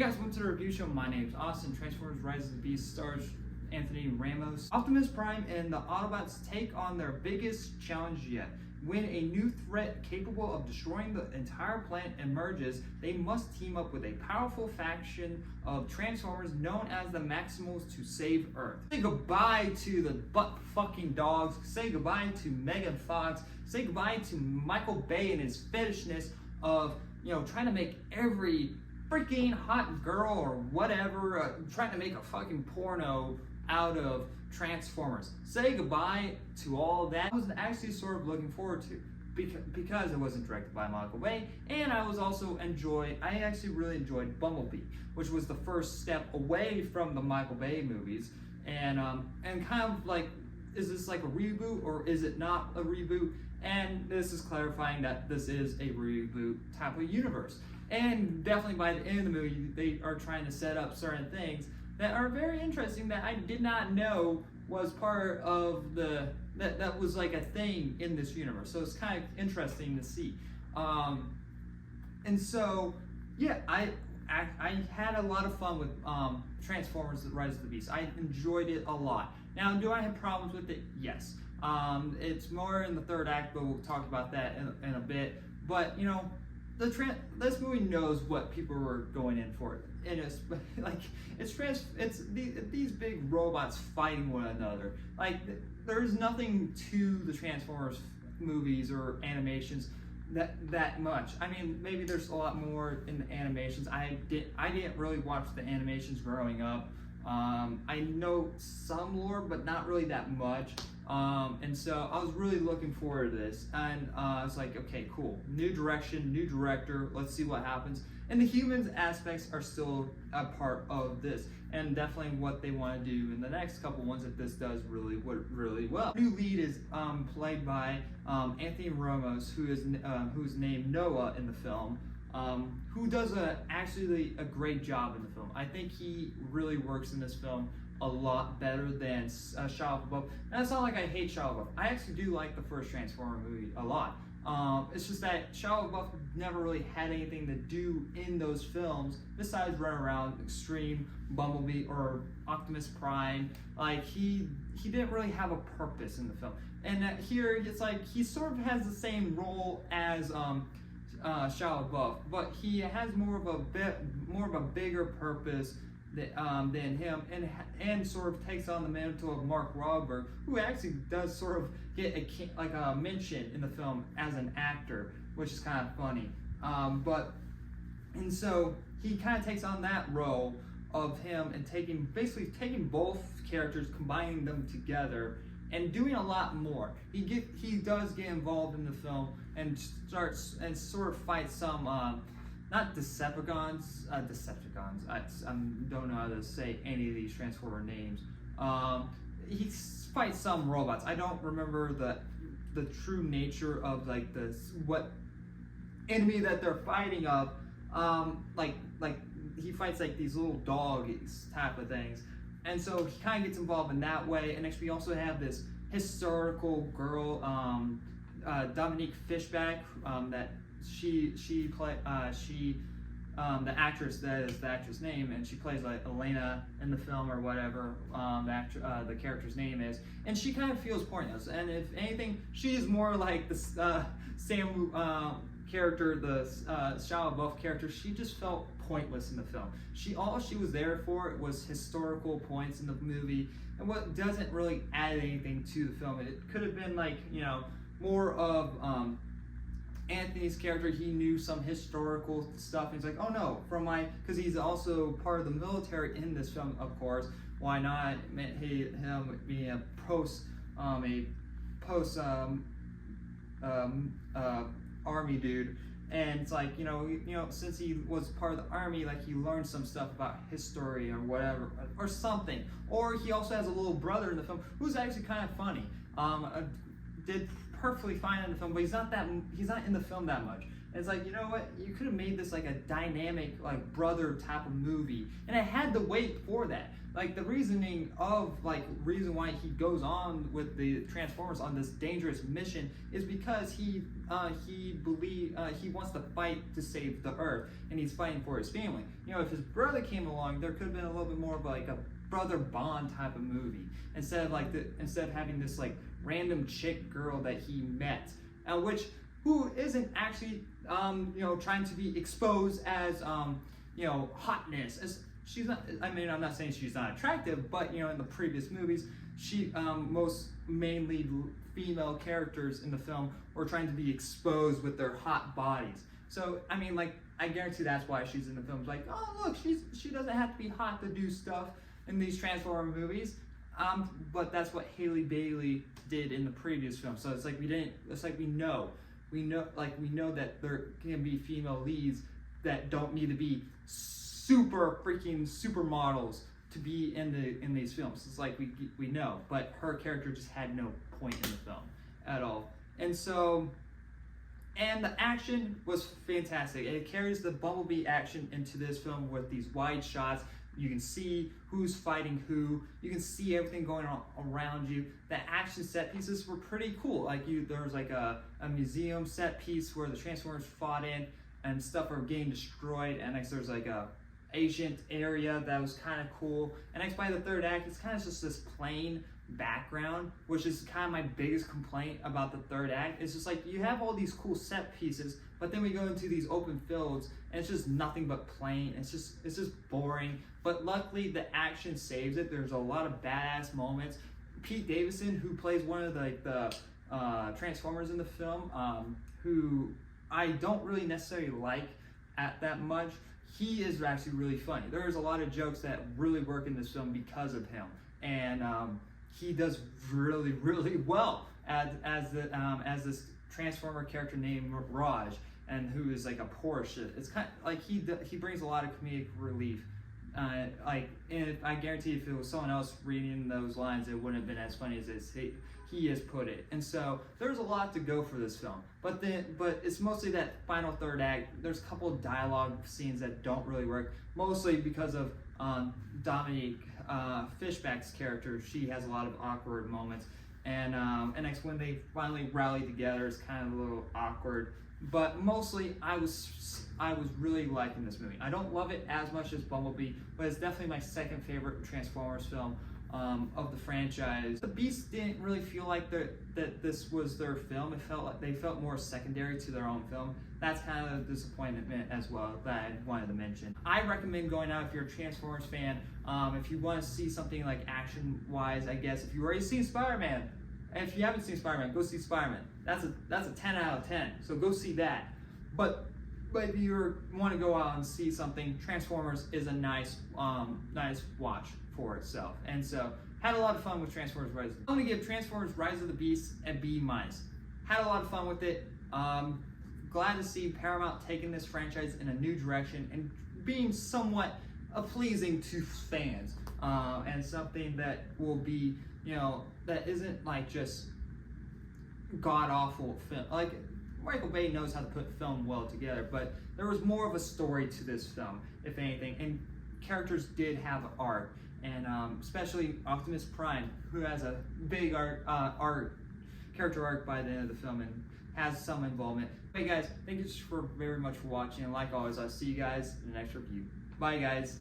guys, welcome to the review show. My name's Austin. Transformers Rise of the Beast stars Anthony Ramos. Optimus Prime and the Autobots take on their biggest challenge yet. When a new threat capable of destroying the entire planet emerges, they must team up with a powerful faction of Transformers known as the Maximals to save Earth. Say goodbye to the butt-fucking dogs. Say goodbye to Megan Fox. Say goodbye to Michael Bay and his fetishness of, trying to make every freaking hot girl or whatever, trying to make a fucking porno out of Transformers. Say goodbye to all that. I was actually sort of looking forward to because it wasn't directed by Michael Bay, and I actually really enjoyed Bumblebee, which was the first step away from the Michael Bay movies, and kind of like, is this like a reboot or is it not a reboot? And this is clarifying that this is a reboot type of universe. And definitely by the end of the movie, they are trying to set up certain things that are very interesting that I did not know was part of that was like a thing in this universe. So it's kind of interesting to see. And so, yeah, I had a lot of fun with Transformers: The Rise of the Beast. I enjoyed it a lot. Now, do I have problems with it? Yes. It's more in the third act, but we'll talk about that in a bit. But, this movie knows what people were going in for, and it's like it's these big robots fighting one another. Like, there's nothing to the Transformers movies or animations that much. I mean, maybe there's a lot more in the animations. I didn't really watch the animations growing up. I know some lore, but not really that much. And so I was really looking forward to this, and I was like, okay, cool, new direction, new director, let's see what happens. And the humans aspects are still a part of this, and definitely what they want to do in the next couple ones if this does really well. The new lead is played by Anthony Ramos, who's named Noah in the film. Who does actually a great job in the film. I think he really works in this film a lot better than Shia LaBeouf. And it's not like I hate Shia LaBeouf. I actually do like the first Transformer movie a lot. It's just that Shia LaBeouf never really had anything to do in those films besides run around Extreme, Bumblebee, or Optimus Prime. Like, he didn't really have a purpose in the film. And here, it's like he sort of has the same role as Shia LaBeouf, but he has more of a bigger purpose than him, and sort of takes on the mantle of Mark Wahlberg, who actually does sort of get a mention in the film as an actor, which is kind of funny. And so he kind of takes on that role of him and basically taking both characters, combining them together, and doing a lot more. He does get involved in the film and starts and sort of fights some not Decepticons. I don't know how to say any of these Transformer names. He fights some robots. I don't remember the true nature of like what enemy that they're fighting of. Like he fights like these little doggies type of things. And so he kind of gets involved in that way. And next we also have this historical girl, Dominique Fishback, that the actress, that is the actress name, and she plays like Elena in the film or whatever the character's name is. And she kind of feels pointless. And if anything, she is more like the Sam character, the Shia LaBeouf character. She just felt pointless in the film. All she was there for was historical points in the movie, and what doesn't really add anything to the film. It could have been like, more of Anthony's character. He knew some historical stuff. He's like, oh no, because he's also part of the military in this film, of course. Why not him being a post army dude? And it's like, since he was part of the army, like he learned some stuff about history or whatever, or something. Or he also has a little brother in the film who's actually kind of funny. Did perfectly fine in the film, but he's not in the film that much. And it's like, you know what? You could have made this like a dynamic, like brother type of movie, and I had to wait for that. Like the reasoning why he goes on with the Transformers on this dangerous mission is because he wants to fight to save the Earth, and he's fighting for his family. You know, if his brother came along, there could have been a little bit more of like a brother bond type of movie instead of having this like random chick girl that he met, who isn't actually trying to be exposed as hotness. As she's not. I mean, I'm not saying she's not attractive, but in the previous movies, most mainly female characters in the film were trying to be exposed with their hot bodies. So I mean, like, I guarantee that's why she's in the films. Like, oh look, she doesn't have to be hot to do stuff in these Transformer movies. But that's what Haley Bailey did in the previous film. So it's like we know that there can be female leads that don't need to be supermodels to be in these films. It's like we know, but her character just had no point in the film at all. And the action was fantastic. It carries the Bumblebee action into this film with these wide shots. You can see who's fighting who. You can see everything going on around you. The action set pieces were pretty cool. Like there was like a museum set piece where the Transformers fought in and stuff are getting destroyed. And next there's like a ancient area that was kind of cool. And next by the third act, it's kind of just this plain background, which is kind of my biggest complaint about the third act. It's just like you have all these cool set pieces, but then we go into these open fields and it's just nothing but plain. It's just boring. But luckily the action saves it. There's a lot of badass moments. Pete Davidson, who plays one of the Transformers in the film, who I don't really necessarily like that much, he is actually really funny. There's a lot of jokes that really work in this film because of him, and he does really, really well as this Transformer character named Raj, and who is like a Porsche. It's kind of like he brings a lot of comedic relief. And I guarantee if it was someone else reading those lines, it wouldn't have been as funny as he has put it. And so there's a lot to go for this film, but it's mostly that final third act. There's a couple of dialogue scenes that don't really work, mostly because of Dominique, Fishback's character. She has a lot of awkward moments, and next when they finally rally together, it's kind of a little awkward. But mostly, I was really liking this movie. I don't love it as much as Bumblebee, but it's definitely my second favorite Transformers film of the franchise. The Beasts didn't really feel like that this was their film. It felt like they felt more secondary to their own film. That's kind of a disappointment as well that I wanted to mention. I recommend going out if you're a Transformers fan. If you want to see something like action-wise, I guess. If you've already seen Spider-Man, and if you haven't seen Spider-Man, go see Spider-Man. That's a 10 out of 10. So go see that. But if you want to go out and see something, Transformers is a nice watch for itself. And so had a lot of fun with Transformers Rise. I'm gonna give Transformers Rise of the Beasts a B-. Had a lot of fun with it. Glad to see Paramount taking this franchise in a new direction and being somewhat pleasing to fans, and something that will be, that isn't like just god-awful film. Like, Michael Bay knows how to put film well together, but there was more of a story to this film, if anything, and characters did have arc, and especially Optimus Prime, who has a big character arc by the end of the film and has some involvement. Hey guys, thank you very much for watching, and like always, I'll see you guys in the next review. Bye guys.